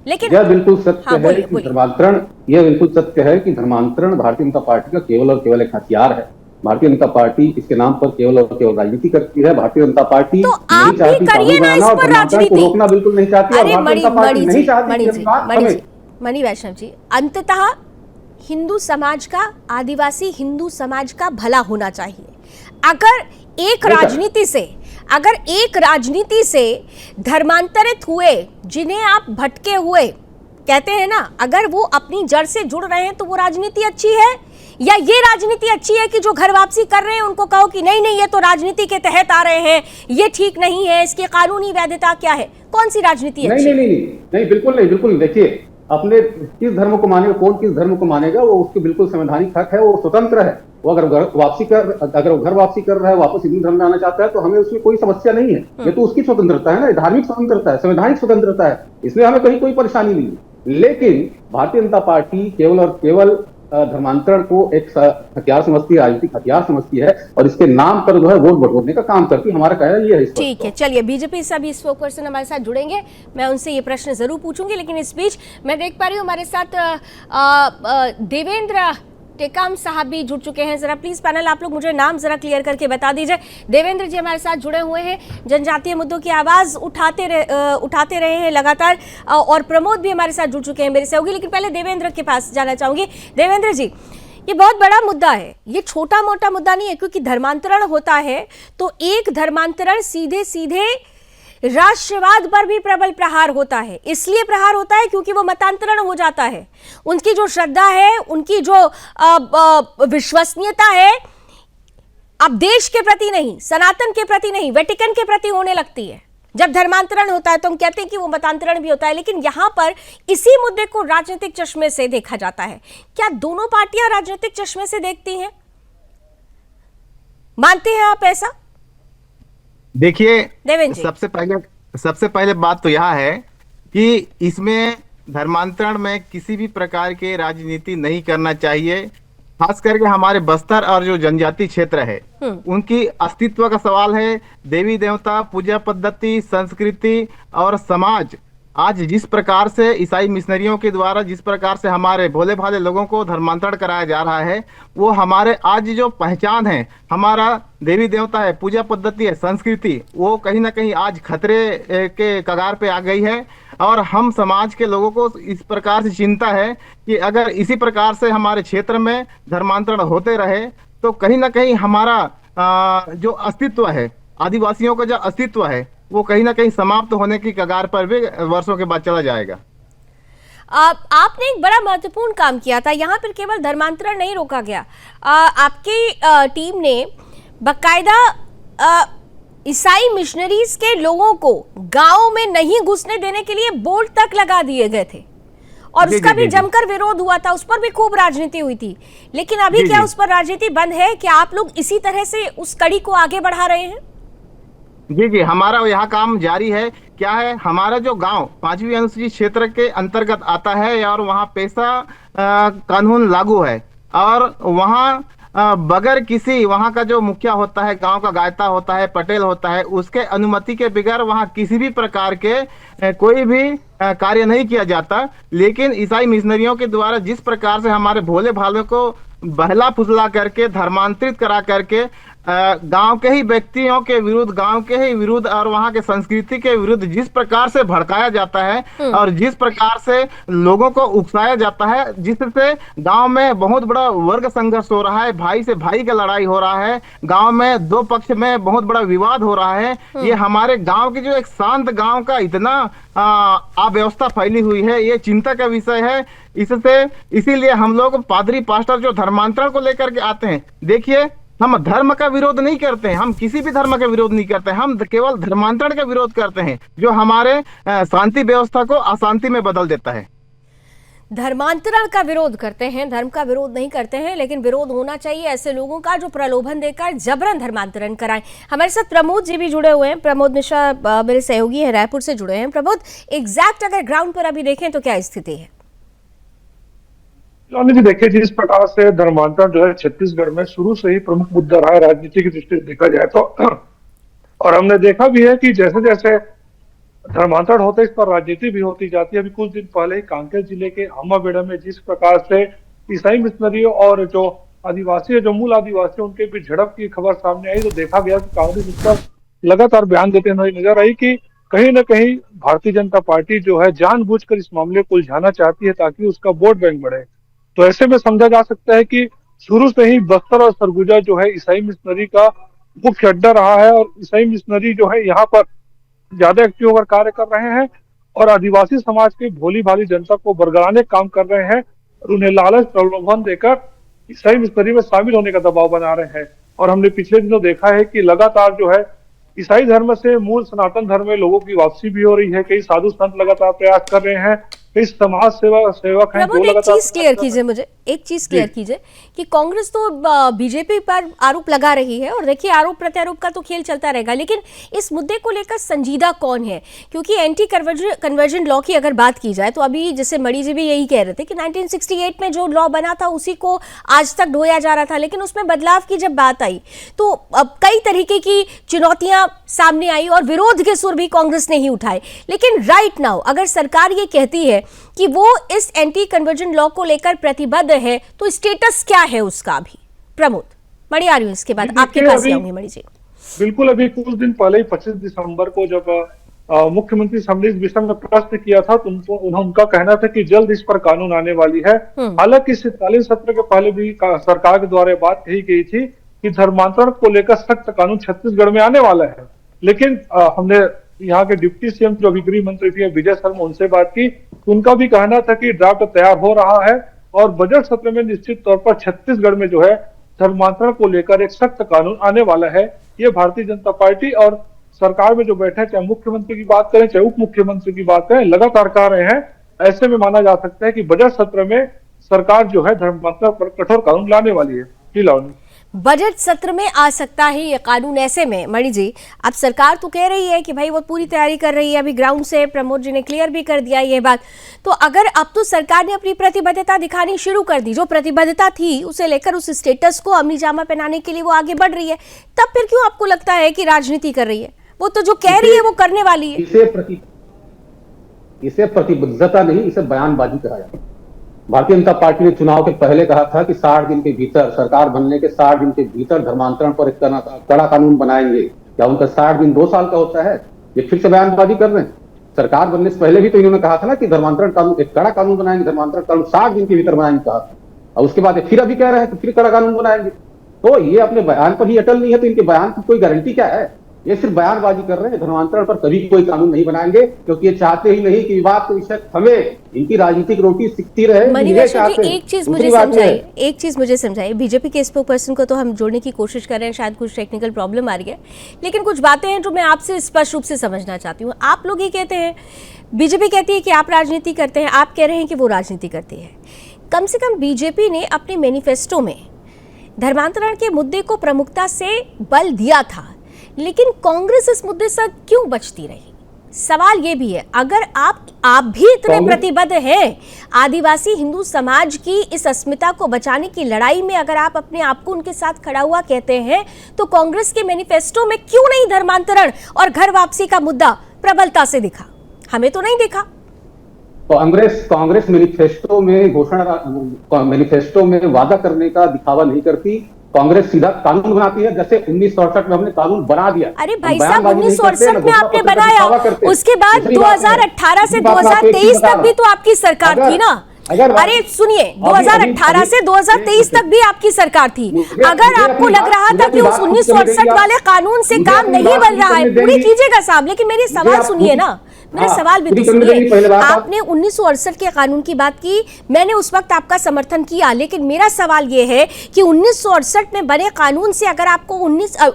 लेकिन
यह बिल्कुल सत्य
हाँ,
है
बोलिए,
कि
बोलिए।
धर्मांतरण, यह बिल्कुल सत्य है कि धर्मांतरण भारतीय जनता पार्टी का केवल और केवल एक हथियार है। भारतीय जनता पार्टी इसके नाम पर केवल और केवल राजनीति करती है। भारतीय जनता पार्टी
तो
नहीं
आप भी
चाहती
करिए
कानून
ना इस
बनाना और
पर
धर्मांतरण को
राजनीति।
रोकना बिल्कुल नहीं चाहती। और
अरे
भारतीय
मणि
जनता पार्टी नहीं चाहती
मणि
कि
जी,
बात
मणि
हमें
जी, मणि वैष्णव जी, अंततः हिंदू समाज का, आदिवासी हिंदू समाज का भला होना चाहिए। अगर एक राजनीति से धर्मांतरित हुए, जिन्हें आप भटके हुए कहते हैं ना, अगर वो अपनी जड़ से जुड़ रहे हैं तो वो राजनीति अच्छी है? या ये राजनीति अच्छी है कि जो घर वापसी कर रहे हैं उनको कहो कि नहीं नहीं, ये तो राजनीति के तहत आ रहे हैं, ये ठीक नहीं है, इसकी कानूनी वैधता क्या है? कौन सी राजनीति अच्छी?
नहीं, बिल्कुल नहीं, बिल्कुल नहीं। देखिए, अपने किस धर्म को मानेगा, कौन किस धर्म को मानेगा, वो उसके बिल्कुल संवैधानिक हक है, वो स्वतंत्र है। वो अगर घर वापसी कर रहा है, वापस हिंदू धर्म में आना चाहता है तो हमें उसमें कोई समस्या नहीं है। ये तो उसकी स्वतंत्रता है ना, धार्मिक स्वतंत्रता है, संवैधानिक स्वतंत्रता है, इसमें हमें कहीं कोई परेशानी नहीं है। लेकिन भारतीय जनता पार्टी केवल और केवल धर्मांतरण को एक हथियार समझती है, राजनीतिक हथियार समझती है, और इसके नाम पर जो है वोट बटोरने का काम करती है। हमारा कहना ये है।
ठीक है, चलिए, बीजेपी से अभी स्पोक पर्सन हमारे साथ जुड़ेंगे, मैं उनसे ये प्रश्न जरूर पूछूंगी। लेकिन इस बीच मैं देख पा रही हूँ हमारे साथ देवेंद्र टेकाम साहब भी जुड़ चुके हैं। जरा प्लीज पैनल आप लोग मुझे नाम जरा क्लियर करके बता दीजिए। देवेंद्र जी हमारे साथ जुड़े हुए हैं, जनजातीय मुद्दों की आवाज उठाते रहे हैं लगातार, और प्रमोद भी हमारे साथ जुड़ चुके हैं मेरे सहयोगी। लेकिन पहले देवेंद्र के पास जाना चाहूंगी। देवेंद्र जी, ये बहुत बड़ा मुद्दा है, ये छोटा मोटा मुद्दा नहीं है, क्योंकि धर्मांतरण होता है तो एक धर्मांतरण सीधे सीधे राष्ट्रवाद पर भी प्रबल प्रहार होता है। इसलिए प्रहार होता है क्योंकि वो मतांतरण हो जाता है। उनकी जो श्रद्धा है, उनकी जो विश्वसनीयता है, अब देश के प्रति नहीं, सनातन के प्रति नहीं, वेटिकन के प्रति होने लगती है। जब धर्मांतरण होता है तो हम कहते हैं कि वो मतांतरण भी होता है। लेकिन यहां पर इसी मुद्दे को राजनीतिक चश्मे से देखा जाता है। क्या दोनों पार्टियां राजनीतिक चश्मे से देखती हैं? मानते हैं आप ऐसा?
देखिए, सबसे पहले बात तो यह है कि इसमें धर्मांतरण में किसी भी प्रकार के राजनीति नहीं करना चाहिए। खास करके हमारे बस्तर और जो जनजाति क्षेत्र है उनकी अस्तित्व का सवाल है। देवी देवता, पूजा पद्धति, संस्कृति और समाज आज जिस प्रकार से ईसाई मिशनरियों के द्वारा जिस प्रकार से हमारे भोले भाले लोगों को धर्मांतरण कराया जा रहा है, वो हमारे आज जो पहचान है, हमारा देवी देवता है, पूजा पद्धति है, संस्कृति, वो कहीं ना कहीं आज खतरे के कगार पे आ गई है। और हम समाज के लोगों को इस प्रकार से चिंता है कि अगर इसी प्रकार से हमारे क्षेत्र में धर्मांतरण होते रहे तो कहीं ना कहीं हमारा जो अस्तित्व है, आदिवासियों का जो अस्तित्व है, वो कहीं ना कहीं समाप्त होने की कगार पर भी वर्षों के बाद चला जाएगा।
आपने एक बड़ा महत्वपूर्ण काम किया था, यहाँ पर केवल धर्मांतरण नहीं रोका गया। आपकी टीम ने बकायदा ईसाई मिशनरीज के लोगों को गांव में नहीं घुसने देने के लिए बोर्ड तक लगा दिए गए थे, और उसका भी जमकर विरोध हुआ था, उस पर भी खूब राजनीति हुई थी। लेकिन अभी क्या उस पर राजनीति बंद है? क्या आप लोग इसी तरह से उस कड़ी को आगे बढ़ा रहे हैं?
जी, हमारा यहाँ काम जारी है। क्या है, हमारा जो गांव 5वीं अनुसूचित क्षेत्र के अंतर्गत आता है और वहाँ पेशा कानून लागू है, और वहाँ बगैर किसी, वहाँ का जो मुखिया होता है, गांव का गायता होता है, पटेल होता है, उसके अनुमति के बगैर वहाँ किसी भी प्रकार के कोई भी कार्य नहीं किया जाता। लेकिन ईसाई मिशनरियों के द्वारा जिस प्रकार से हमारे भोले भालों को बहला फुसला करके, धर्मांतरित करा करके गांव के ही व्यक्तियों के विरुद्ध, गांव के ही विरुद्ध और वहां के संस्कृति के विरुद्ध जिस प्रकार से भड़काया जाता है और जिस प्रकार से लोगों को उकसाया जाता है, जिससे गांव में बहुत बड़ा वर्ग संघर्ष हो रहा है, भाई से भाई का लड़ाई हो रहा है, गांव में दो पक्ष में बहुत बड़ा विवाद हो रहा है। ये हमारे गांव की जो एक शांत गांव का इतना अव्यवस्था फैली हुई है, ये चिंता का विषय है। इसीलिए हम लोग पादरी पास्टर जो धर्मांतरण को लेकर के आते हैं, देखिए हम धर्म का विरोध नहीं करते हैं, हम किसी भी धर्म का विरोध नहीं करते हैं, हम केवल धर्मांतरण का विरोध करते हैं जो हमारे शांति व्यवस्था को अशांति में बदल देता है।
धर्मांतरण का विरोध करते हैं, धर्म का विरोध नहीं करते हैं, लेकिन विरोध होना चाहिए ऐसे लोगों का जो प्रलोभन देकर जबरन धर्मांतरण कराएं। हमारे साथ प्रमोद जी भी जुड़े हुए हैं। प्रमोद मिश्रा मेरे सहयोगी हैं, रायपुर से जुड़े हैं। प्रमोद, एग्जैक्ट अगर ग्राउंड पर अभी देखें तो क्या स्थिति है?
जी देखिए, जिस प्रकार से धर्मांतरण जो है छत्तीसगढ़ में शुरू से ही प्रमुख मुद्दा रहा है राजनीति की दृष्टि से देखा जाए तो, और हमने देखा भी है कि जैसे जैसे धर्मांतरण होता है इस पर राजनीति भी होती जाती है। अभी कुछ दिन पहले ही कांकेर जिले के अम्बाबेड़ा में जिस प्रकार से ईसाई मिशनरियों और जो आदिवासी, जो मूल आदिवासी, उनके बीच झड़प की खबर सामने आई तो देखा गया कि कांग्रेस इस पर लगातार बयान देते हुए नजर आई कि कहीं न कहीं भारतीय जनता पार्टी जो है जानबूझकर इस मामले को उलझाना चाहती है ताकि उसका वोट बैंक बढ़े। तो ऐसे में समझा जा सकता है कि शुरू से ही बस्तर और सरगुजा जो है ईसाई मिशनरी का मुख्य अड्डा रहा है और ईसाई मिशनरी जो है यहाँ पर ज्यादा एक्टिव होकर कार्य कर रहे हैं और आदिवासी समाज की भोली भाली जनता को बरगलाने का काम कर रहे हैं और उन्हें लालच प्रलोभन देकर ईसाई मिशनरी में शामिल होने का दबाव बना रहे हैं। और हमने पिछले दिनों देखा है कि लगातार जो है ईसाई धर्म से मूल सनातन धर्म में लोगों की वापसी भी हो रही है। कई साधु संत लगातार प्रयास कर रहे हैं, कई समाज सेवक हैं जो
लगातार। एक चीज क्लियर कीजिए मुझे, एक चीज क्लियर कीजिए कि कांग्रेस तो बीजेपी पर आरोप लगा रही है और देखिए आरोप प्रत्यारोप का तो खेल चलता रहेगा, लेकिन इस मुद्दे को लेकर संजीदा कौन है? क्योंकि एंटी कन्वर्जन लॉ की अगर बात की जाए तो अभी जैसे मणि जी भी यही कह रहे थे कि 1968 में जो लॉ बना था उसी को आज तक ढोया जा रहा था, लेकिन उसमें बदलाव की जब बात आई तो अब कई तरीके की चुनौतियां सामने आई और विरोध के सुर भी कांग्रेस ने ही उठाए। लेकिन राइट नाउ अगर सरकार ये कहती है कि वो इस एंटी कन्वर्जन लॉ को लेकर प्रतिबद्ध है तो स्टेटस क्या है उसका अभी? प्रमोद, मणि आ रही हूं, इसके बाद आपके पास आऊंगी मणि जी।
बिल्कुल, अभी कुछ दिन पहले ही 25 दिसंबर को जब मुख्यमंत्री सामने इस विषय में प्रश्न किया था तो उनका कहना था कि जल्द इस पर कानून आने वाली है। हालांकि शीतकालीन सत्र के पहले भी सरकार के द्वारा बात कही गई थी कि धर्मांतरण को लेकर सख्त कानून छत्तीसगढ़ में आने वाला है, लेकिन हमने यहाँ के डिप्टी सीएम जो अभी गृह मंत्री थे विजय शर्मा, उनसे बात की, उनका भी कहना था कि ड्राफ्ट तैयार हो रहा है और बजट सत्र में निश्चित तौर पर छत्तीसगढ़ में जो है धर्मांतरण को लेकर एक सख्त कानून आने वाला है। ये भारतीय जनता पार्टी और सरकार में जो बैठे, चाहे मुख्यमंत्री की बात करें चाहे उप मुख्यमंत्री की बात करें, लगातार कह रहे हैं। ऐसे में माना जा सकता है कि बजट सत्र में सरकार जो है धर्मांतरण पर कठोर कानून लाने वाली है। जी लावनी,
बजट सत्र में आ सकता है ये कानून। ऐसे में मणि जी, अब सरकार तो कह रही है कि भाई वो पूरी तैयारी कर रही है, अभी ग्राउंड से प्रमोद जी ने क्लियर भी कर दिया ये बात, तो अगर अब तो सरकार ने अपनी प्रतिबद्धता दिखानी शुरू कर दी, जो प्रतिबद्धता थी उसे लेकर उस स्टेटस को अमली जामा पहनाने के लिए वो आगे बढ़ रही है, तब फिर क्यों आपको लगता है कि राजनीति कर रही है? वो तो जो कह रही है वो करने वाली है।
इसे प्रतिबद्धता नहीं, इसे बयानबाजी कहा जाता है। भारतीय जनता पार्टी ने चुनाव के पहले कहा था कि 60 दिन के भीतर, सरकार बनने के 60 दिन के भीतर धर्मांतरण पर एक कड़ा कानून बनाएंगे। क्या उनका 60 दिन 2 साल का होता है? ये फिर से बयानबाजी कर रहे हैं। सरकार बनने से पहले भी तो इन्होंने कहा था ना कि धर्मांतरण कानून, एक कड़ा कानून बनाएंगे, धर्मांतरण कानून 60 दिन के भीतर बनाएंगे कहा था, और उसके बाद फिर अभी कह रहे हैं कि फिर कड़ा कानून बनाएंगे। तो ये अपने बयान पर ही अटल नहीं है, तो इनके बयान की कोई गारंटी क्या है? ये सिर्फ बयानबाजी कर रहे हैं। धर्मांतरण पर कभी कोई कानून नहीं बनाएंगे क्योंकि ये चाहते ही नहीं कि विवाद के विषय हमें इनकी राजनीतिक रोटी सिकती रहे।
एक चीज मुझे समझाइए, बीजेपी के स्पोक पर्सन को तो हम जोड़ने की कोशिश कर रहे हैं, शायद कुछ टेक्निकल प्रॉब्लम आ रही है, लेकिन कुछ बातें हैं जो मैं आपसे स्पष्ट रूप से समझना चाहती हूँ। आप लोग ये कहते हैं, बीजेपी कहती है कि आप राजनीति करते हैं, आप कह रहे हैं कि वो राजनीति करती है। कम से कम बीजेपी ने अपने मैनिफेस्टो में धर्मांतरण के मुद्दे को प्रमुखता से बल दिया था, लेकिन कांग्रेस इस मुद्दे से क्यों बचती रही? सवाल ये भी है, अगर आप भी इतने प्रतिबद्ध हैं आदिवासी हिंदू समाज की इस अस्मिता को बचाने की लड़ाई में, अगर आप अपने आप को उनके साथ खड़ा हुआ कहते हैं, तो कांग्रेस के मैनिफेस्टो में क्यों नहीं धर्मांतरण और घर वापसी का मुद्दा प्रबलता से दिखा? हमें तो नहीं दिखा।
कांग्रेस मैनिफेस्टो में वादा करने का दिखावा नहीं करती। कांग्रेस सीधा कानून बनाती है, जैसे 1968 में हमने कानून बना दिया।
अरे भाई साहब, 1968 में आपने बनाया, उसके बाद 2018 से 2023 तक भी तो आपकी सरकार थी ना। अरे सुनिए, 2018 से 2023 तक भी आपकी सरकार थी। अगर आपको लग रहा था कि उस 1968 वाले कानून से काम नहीं बन रहा है, पूरी कीजिएगा साहब, लेकिन मेरी सवाल सुनिए ना, मेरा सवाल भी तो सुनिए। आपने 1968 के कानून की बात की, मैंने उस वक्त आपका समर्थन किया, लेकिन मेरा सवाल यह है कि 1968 में बने कानून से अगर आपको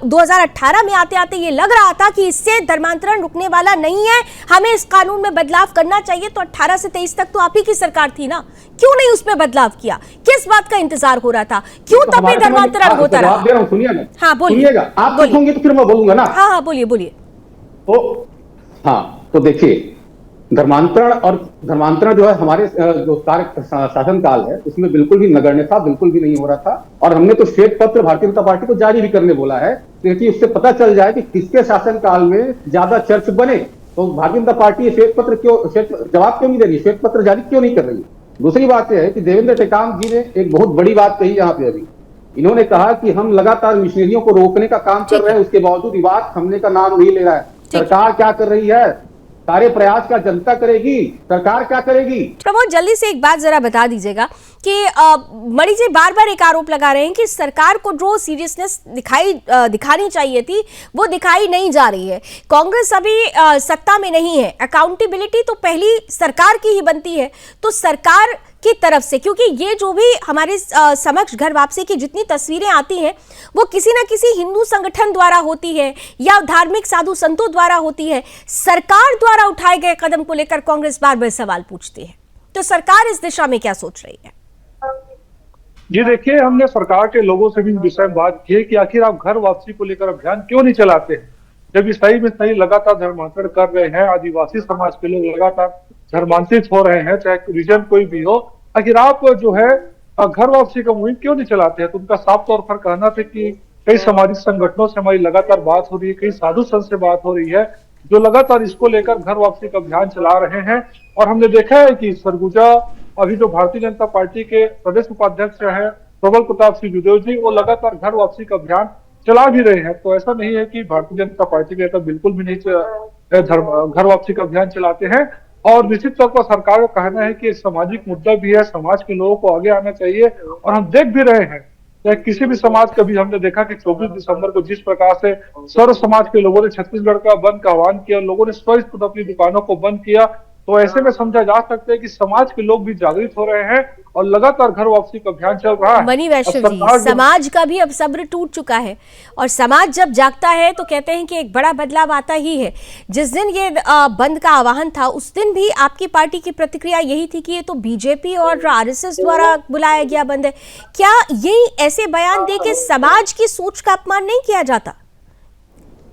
2018 में आते आते ये लग रहा था कि इससे धर्मांतरण रुकने वाला नहीं है, हमें इस कानून में बदलाव करना चाहिए, तो 18 से 23 तक तो आप ही की सरकार थी ना, क्यों नहीं उसमें बदलाव किया? किस बात का इंतजार हो रहा था? क्यों तब भी धर्मांतरण होता रहा?
सुनिएगा,
हाँ बोलिए,
आप पूछोगे तो फिर मैं बोलूंगा ना।
हाँ बोलिए।
तो देखिए, धर्मांतरण जो है हमारे जो कार्य शासन काल है उसमें बिल्कुल भी नगण्य था, बिल्कुल भी नहीं हो रहा था। और हमने तो श्वेत पत्र भारतीय जनता पार्टी को जारी भी करने बोला है, क्योंकि उससे पता चल जाए कि किसके शासन काल में ज्यादा चर्च बने। तो भारतीय जनता पार्टी श्वेत पत्र जवाब क्यों नहीं दे रही, श्वेत पत्र जारी क्यों नहीं कर रही? दूसरी बात यह है कि देवेंद्र टेकाम जी ने एक बहुत बड़ी बात कही यहाँ पे अभी। इन्होंने कहा कि हम लगातार मिशनरियों को रोकने का काम कर रहे हैं, उसके बावजूद विवाद थमने का नाम नहीं ले रहा है। सरकार क्या कर रही है? सारे प्रयास का जनता करेगी, सरकार क्या करेगी?
प्रमोद, जल्दी से एक बात जरा बता दीजिएगा कि मणि जी बार बार एक आरोप लगा रहे हैं कि सरकार को जो सीरियसनेस दिखानी चाहिए थी वो दिखाई नहीं जा रही है। कांग्रेस अभी सत्ता में नहीं है, अकाउंटेबिलिटी तो पहली सरकार की ही बनती है। तो सरकार की तरफ से, क्योंकि ये जो भी हमारे समक्ष घर वापसी की जितनी तस्वीरें आती हैं वो किसी न किसी हिंदू संगठन द्वारा होती है या धार्मिक साधु संतों द्वारा होती है, सरकार द्वारा उठाए गए कदम को लेकर कांग्रेस बार बार सवाल पूछती है। तो सरकार इस दिशा में क्या सोच रही है?
जी देखिए, हमने सरकार के लोगों से भी इस विषय में बात की है कि आखिर आप घर वापसी को लेकर अभियान क्यों नहीं चलाते हैं, जब ये सही में सही लगातार धर्मांतरण कर रहे हैं, आदिवासी समाज के लोग लगातार धर्मांतरित हो रहे हैं, चाहे रीजन कोई भी हो। आखिर आप जो है घर वापसी का मुहिम क्यों नहीं चलाते हैं? तो उनका साफ तौर पर कहना था कि कई सामाजिक संगठनों से हमारी लगातार बात हो रही है, कई साधु संत से बात हो रही है, जो लगातार इसको लेकर घर वापसी का अभियान चला रहे हैं। और हमने देखा है कि सरगुजा अभी जो भारतीय जनता पार्टी के प्रदेश उपाध्यक्ष हैं प्रबल प्रताप सिंह जदयू जी, वो लगातार घर वापसी का अभियान चला भी रहे हैं। तो ऐसा नहीं है कि भारतीय जनता पार्टी के नेता बिल्कुल भी नहीं घर वापसी का अभियान चलाते हैं। और निश्चित तौर पर सरकार का कहना है कि सामाजिक मुद्दा भी है, समाज के लोगों को आगे आना चाहिए। और हम देख भी रहे हैं, चाहे किसी भी समाज का भी, हमने देखा कि 24 दिसंबर को जिस प्रकार से सर्व समाज के लोगों ने छत्तीसगढ़ का बंद का आह्वान किया, लोगों ने स्वतः अपनी दुकानों को बंद किया, तो ऐसे में समझा जा सकता है कि समाज के लोग भी जागृत हो रहे हैं और लगातार घर वापसी का अभियान चल रहा है।
मणि वैश्य जी, समाज का भी अब सब्र टूट चुका है और समाज जब जागता है तो कहते हैं कि एक बड़ा बदलाव आता ही है। जिस दिन ये बंद का आह्वान था उस दिन भी आपकी पार्टी की प्रतिक्रिया यही थी कि ये तो बीजेपी और आरएसएस द्वारा बुलाया गया बंद है। क्या यही ऐसे बयान दे के समाज की सोच का अपमान नहीं किया जाता?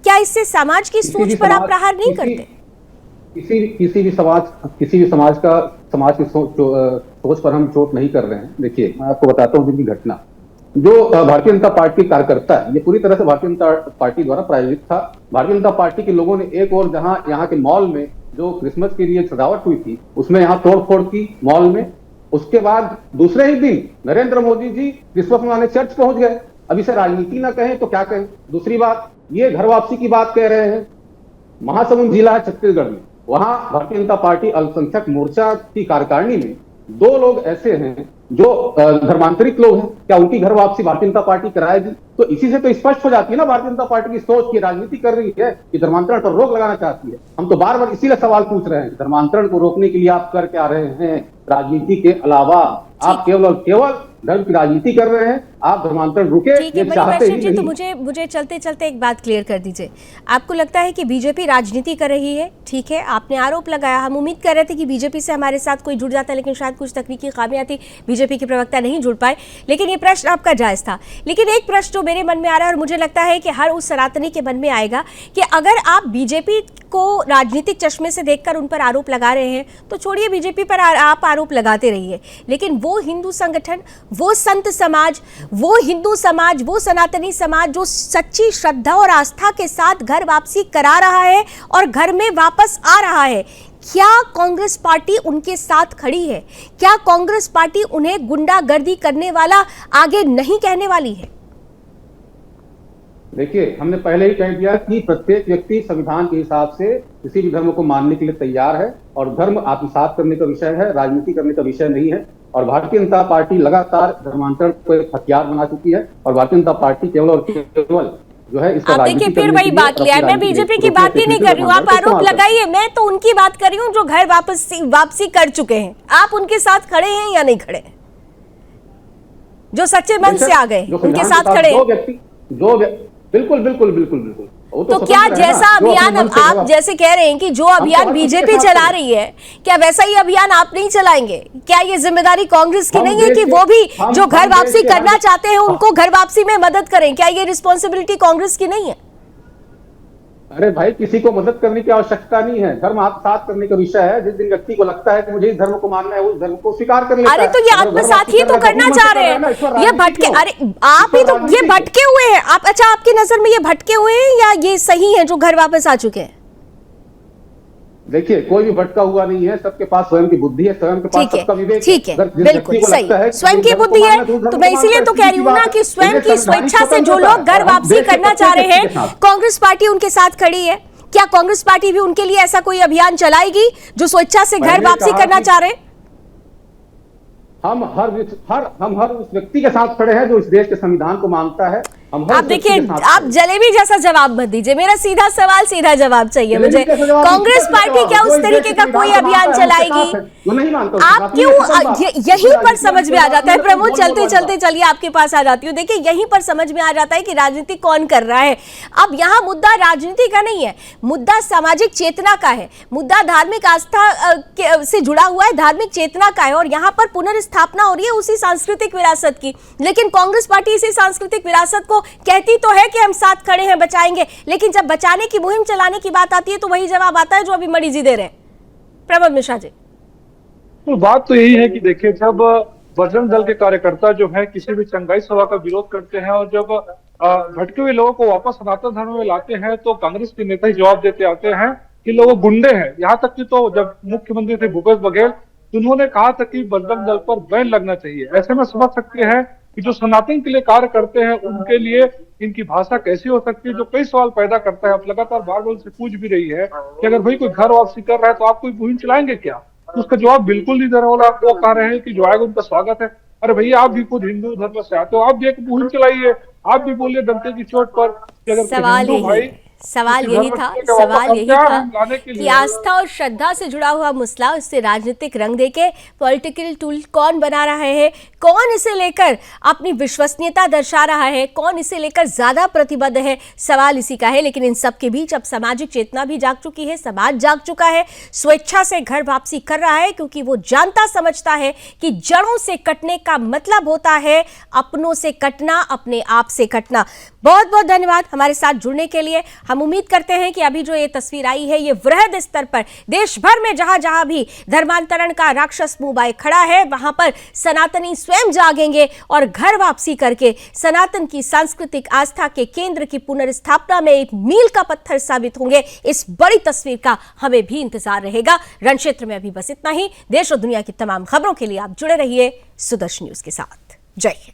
क्या इससे समाज की सोच पर आप प्रहार नहीं करते?
किसी भी समाज की सोच पर हम चोट नहीं कर रहे हैं। देखिए, मैं आपको बताता हूँ जिनकी घटना, जो भारतीय जनता पार्टी कार्यकर्ता है, ये पूरी तरह से भारतीय जनता पार्टी द्वारा प्रायोजित था। भारतीय जनता पार्टी के लोगों ने एक और जहां यहाँ के मॉल में जो क्रिसमस के लिए सजावट हुई थी उसमें यहाँ तोड़फोड़ की मॉल में। उसके बाद दूसरे ही दिन नरेंद्र मोदी जी क्रिसमस मनाने चर्च पहुंच गए। अब इसे राजनीति ना कहें तो क्या कहें। दूसरी बात, ये घर वापसी की बात कह रहे हैं। महासमुंद जिला है छत्तीसगढ़ में, वहां भारतीय जनता पार्टी अल्पसंख्यक मोर्चा की कार्यकारिणी में 2 लोग ऐसे हैं जो धर्मांतरित लोग हैं। क्या उनकी घर वापसी भारतीय जनता पार्टी कराएगी? तो इसी से तो स्पष्ट हो जाती है ना भारतीय जनता पार्टी की सोच की राजनीति कर रही है कि धर्मांतरण पर रोक लगाना चाहती है। हम तो बार बार इसीलिए सवाल पूछ रहे हैं, धर्मांतरण को रोकने के लिए आप कर क्या रहे हैं? राजनीति के अलावा आप केवल धर्म की राजनीति कर रहे हैं। आप धर्मांतरण रुके ये चाहते ही नहीं।
तो मुझे चलते चलते एक बात क्लियर कर दीजिए, आपको लगता है कि बीजेपी राजनीति कर रही है? ठीक है, आपने आरोप लगाया, हम उम्मीद कर रहे थे कि बीजेपी से हमारे साथ कोई जुड़ जाता है, लेकिन शायद कुछ तकनीकी खामियां थी। बीजेपी के प्रवक्ता नहीं जुड़ पाए, लेकिन ये प्रश्न आपका जायज था। लेकिन एक प्रश्न जो मेरे मन में आ रहा है और मुझे लगता है कि हर उस सनातनी के मन में आएगा कि अगर आप बीजेपी को राजनीतिक चश्मे से देखकर उन पर आरोप लगा रहे हैं तो छोड़िए, बीजेपी पर आप आरोप लगाते रहिए, लेकिन वो हिंदू संगठन, वो संत समाज, वो हिंदू समाज, वो सनातनी समाज जो सच्ची श्रद्धा और आस्था के साथ घर वापसी करा रहा है और घर में वापस आ रहा है, क्या कांग्रेस पार्टी उनके साथ खड़ी है? क्या कांग्रेस पार्टी उन्हें गुंडागर्दी करने वाला आगे नहीं कहने वाली है?
देखिए, हमने पहले ही कह दिया कि प्रत्येक व्यक्ति संविधान के हिसाब से किसी भी धर्म को मानने के लिए तैयार है और धर्म आत्मसात करने का विषय है, राजनीति करने का विषय नहीं है। और भारतीय जनता पार्टी लगातार धर्मांतरण को एक हथियार बना चुकी है और भारतीय जनता पार्टी केवल और केवल जो है इसका
आप देखिए फिर वही बात लिया है। मैं बीजेपी की बात ही नहीं कर रही हूँ, आप आरोप लगाइए, मैं तो उनकी बात कर रही हूँ जो घर वापसी कर चुके हैं। आप उनके साथ खड़े हैं या नहीं खड़े हैं? जो सच्चे मन से आ गए उनके साथ खड़े हैं?
बिल्कुल बिल्कुल बिल्कुल बिल्कुल।
तो क्या जैसा अभियान आप जैसे कह रहे हैं कि जो अभियान बीजेपी चला रही है, क्या वैसा ही अभियान आप नहीं चलाएंगे? क्या ये जिम्मेदारी कांग्रेस की नहीं है कि वो भी जो घर वापसी करना चाहते हैं उनको घर वापसी में मदद करें? क्या ये रिस्पॉन्सिबिलिटी कांग्रेस की नहीं है?
अरे भाई, किसी को मदद करने की आवश्यकता नहीं है, धर्म आत्मसात करने का विषय है। जिस दिन व्यक्ति को लगता है कि मुझे इस धर्म को मानना है, उस धर्म को स्वीकार कर लेता है।
अरे तो ये आत्मसात ही तो करना चाह रहे हैं, ये भटके, अरे आप ही तो ये भटके हुए हैं। आप, अच्छा, आपकी नजर में ये भटके हुए हैं या ये सही है जो घर वापस आ चुके हैं?
देखिए, कोई भी भटका हुआ नहीं है, सबके पास स्वयं की बुद्धि है, स्वयं के पास सबका विवेक।
ठीक है, बिल्कुल सही, स्वयं की बुद्धि है। तो मैं इसीलिए तो कह रही हूँ ना कि स्वयं की स्वेच्छा से जो लोग घर वापसी करना चाह रहे हैं, कांग्रेस पार्टी उनके साथ खड़ी है। क्या कांग्रेस पार्टी भी उनके लिए ऐसा कोई अभियान चलाएगी जो स्वेच्छा से घर वापसी करना चाह रहे हैं?
हम हर उस व्यक्ति के साथ खड़े हैं जो इस देश के संविधान को मानता है।
आप देखिए, आप जलेबी जैसा जवाब मत दीजिए, मेरा सीधा सवाल सीधा जवाब चाहिए मुझे। कांग्रेस पार्टी क्या उस तरीके का कोई अभियान चलाएगी? आप क्यों, यहीं पर समझ में आ जाता है प्रमोद, चलते चलते चलिए आपके पास आ जाती हूँ। देखिए, यहीं पर समझ में आ जाता है कि राजनीति कौन कर रहा है। अब यहाँ मुद्दा राजनीति का नहीं है, मुद्दा सामाजिक चेतना का है, मुद्दा धार्मिक आस्था से जुड़ा हुआ है, धार्मिक चेतना का है। और यहाँ पर पुनर्स्थापना हो रही है उसी सांस्कृतिक विरासत की। लेकिन कांग्रेस पार्टी इसी सांस्कृतिक विरासत को कहती तो है कि हम साथ खड़े हैं, बचाएंगे, लेकिन जब बचाने की मुहिम चलाने की बात आती है तो वही जवाब आता है जो अभी मणि जी दे रहे हैं। प्रमोद मिश्रा जी,
तो बात तो यही है कि देखिए, जब बजरंग दल के कार्यकर्ता जो है किसी भी चंगाई सभा का विरोध करते हैं और जब भटके हुए लोगों को वापस सनातन धर्म में लाते हैं तो कांग्रेस के नेता ही जवाब देते आते हैं कि लोग गुंडे हैं। यहाँ तक कि तो जब मुख्यमंत्री थे भूपेश बघेल, उन्होंने कहा था कि बजरंग दल पर बैन लगना चाहिए। ऐसे में समझ सकते हैं कि जो सनातन के लिए कार्य करते हैं उनके लिए इनकी भाषा कैसी हो सकती है, जो कई सवाल पैदा करता है। अब लगातार बार-बार से पूछ भी रही है कि अगर भाई कोई घर वापसी कर रहा है तो आप कोई मुहिम चलाएंगे क्या? तो उसका जवाब बिल्कुल नहीं दे रहा। वो कह रहे हैं कि जो आएगा उनका स्वागत है। अरे भैया, आप भी खुद हिंदू धर्म से आते हो, आप भी एक मुहिम चलाइए, आप भी बोलिए डंके की चोट पर कि अगर
सवाल यही था कि आस्था और श्रद्धा से जुड़ा हुआ मसला, इससे राजनीतिक रंग देके पॉलिटिकल टूल कौन बना रहा है, कौन इसे लेकर अपनी विश्वसनीयता दर्शा रहा है, कौन इसे लेकर ज्यादा प्रतिबद्ध है, सवाल इसी का है। लेकिन इन सब के बीच अब सामाजिक चेतना भी जाग चुकी है, समाज जाग चुका है, स्वेच्छा से घर वापसी कर रहा है, क्योंकि वो जानता समझता है कि जड़ों से कटने का मतलब होता है अपनों से कटना, अपने आप से कटना। बहुत बहुत धन्यवाद हमारे साथ जुड़ने के लिए। हम उम्मीद करते हैं कि अभी जो ये तस्वीर आई है, ये वृहद स्तर पर देश भर में जहां जहां भी धर्मांतरण का राक्षस मुंह बाए खड़ा है, वहां पर सनातनी स्वयं जागेंगे और घर वापसी करके सनातन की सांस्कृतिक आस्था के केंद्र की पुनर्स्थापना में एक मील का पत्थर साबित होंगे। इस बड़ी तस्वीर का हमें भी इंतजार रहेगा। रण क्षेत्र में अभी बस इतना ही। देश और दुनिया की तमाम खबरों के लिए आप जुड़े रहिए सुदर्शन न्यूज के साथ। जय हिंद।